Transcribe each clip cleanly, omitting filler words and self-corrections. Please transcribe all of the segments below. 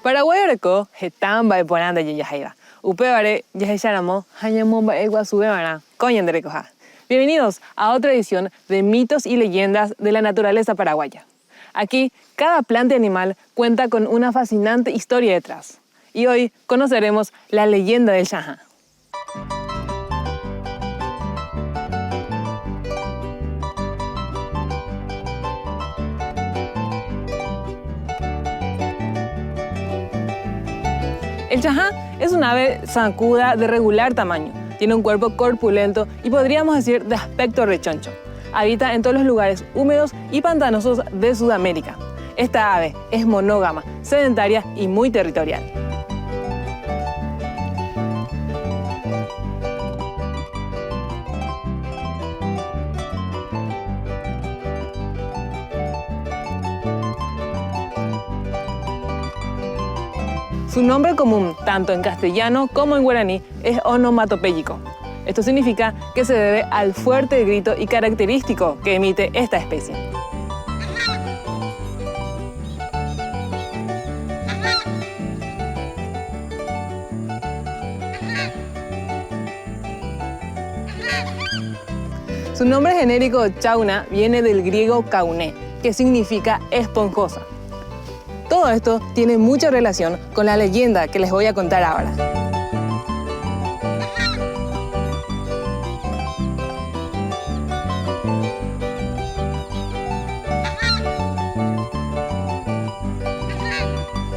Paraguay reco, hetamba de ponanda y yajaiba. Upebare, yajayaramo, hañamomba eguasubebara, coñanderecoja. Bienvenidos a otra edición de Mitos y Leyendas de la Naturaleza Paraguaya. Aquí, cada planta y animal cuenta con una fascinante historia detrás. Y hoy conoceremos la leyenda del Chajá. El chajá es un ave zancuda de regular tamaño. Tiene un cuerpo corpulento y podríamos decir de aspecto rechoncho. Habita en todos los lugares húmedos y pantanosos de Sudamérica. Esta ave es monógama, sedentaria y muy territorial. Su nombre común, tanto en castellano como en guaraní, es onomatopéyico. Esto significa que se debe al fuerte grito y característico que emite esta especie. Su nombre genérico chauna viene del griego kauné, que significa esponjosa. Todo esto tiene mucha relación con la leyenda que les voy a contar ahora.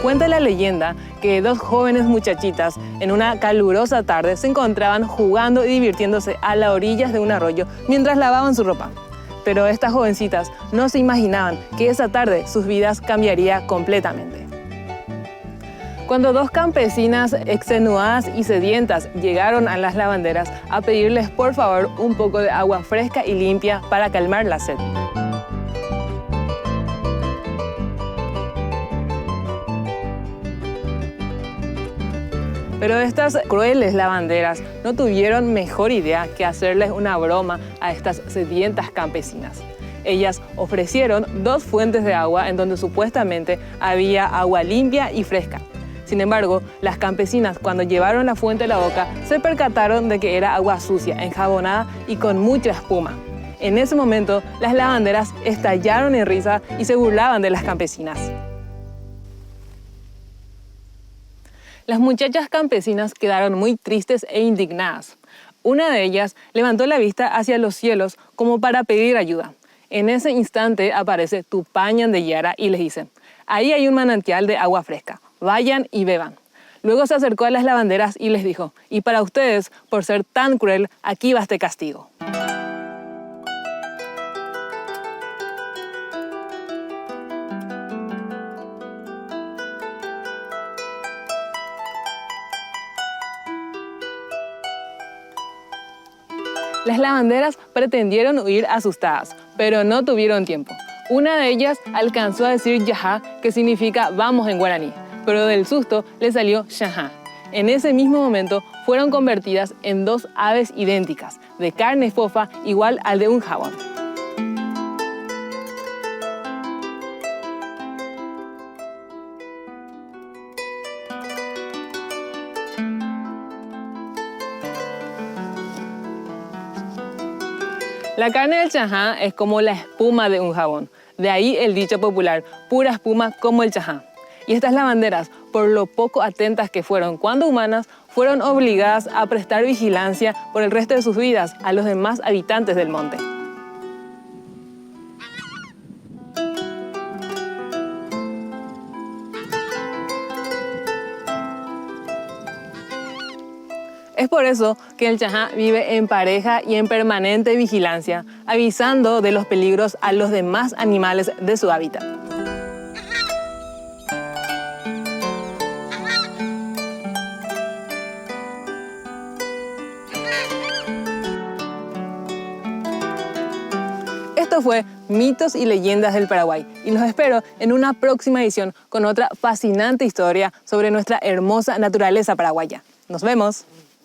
Cuenta la leyenda que dos jóvenes muchachitas en una calurosa tarde se encontraban jugando y divirtiéndose a las orillas de un arroyo mientras lavaban su ropa. Pero estas jovencitas no se imaginaban que esa tarde sus vidas cambiarían completamente. Cuando dos campesinas extenuadas y sedientas llegaron a las lavanderas a pedirles por favor un poco de agua fresca y limpia para calmar la sed. Pero estas crueles lavanderas no tuvieron mejor idea que hacerles una broma a estas sedientas campesinas. Ellas ofrecieron dos fuentes de agua en donde supuestamente había agua limpia y fresca. Sin embargo, las campesinas, cuando llevaron la fuente a la boca, se percataron de que era agua sucia, enjabonada y con mucha espuma. En ese momento, las lavanderas estallaron en risa y se burlaban de las campesinas. Las muchachas campesinas quedaron muy tristes e indignadas. Una de ellas levantó la vista hacia los cielos como para pedir ayuda. En ese instante aparece Tupañan de Yara y les dice: ahí hay un manantial de agua fresca, vayan y beban. Luego se acercó a las lavanderas y les dijo: y para ustedes, por ser tan cruel, aquí va este castigo. Las lavanderas pretendieron huir asustadas, pero no tuvieron tiempo. Una de ellas alcanzó a decir yajá, que significa vamos en guaraní, pero del susto le salió chajá. En ese mismo momento fueron convertidas en dos aves idénticas, de carne fofa igual al de un jabón. La carne del chajá es como la espuma de un jabón. De ahí el dicho popular, pura espuma como el chajá. Y estas lavanderas, por lo poco atentas que fueron cuando humanas, fueron obligadas a prestar vigilancia por el resto de sus vidas a los demás habitantes del monte. Es por eso que el chajá vive en pareja y en permanente vigilancia, avisando de los peligros a los demás animales de su hábitat. Esto fue Mitos y Leyendas del Paraguay y los espero en una próxima edición con otra fascinante historia sobre nuestra hermosa naturaleza paraguaya. ¡Nos vemos!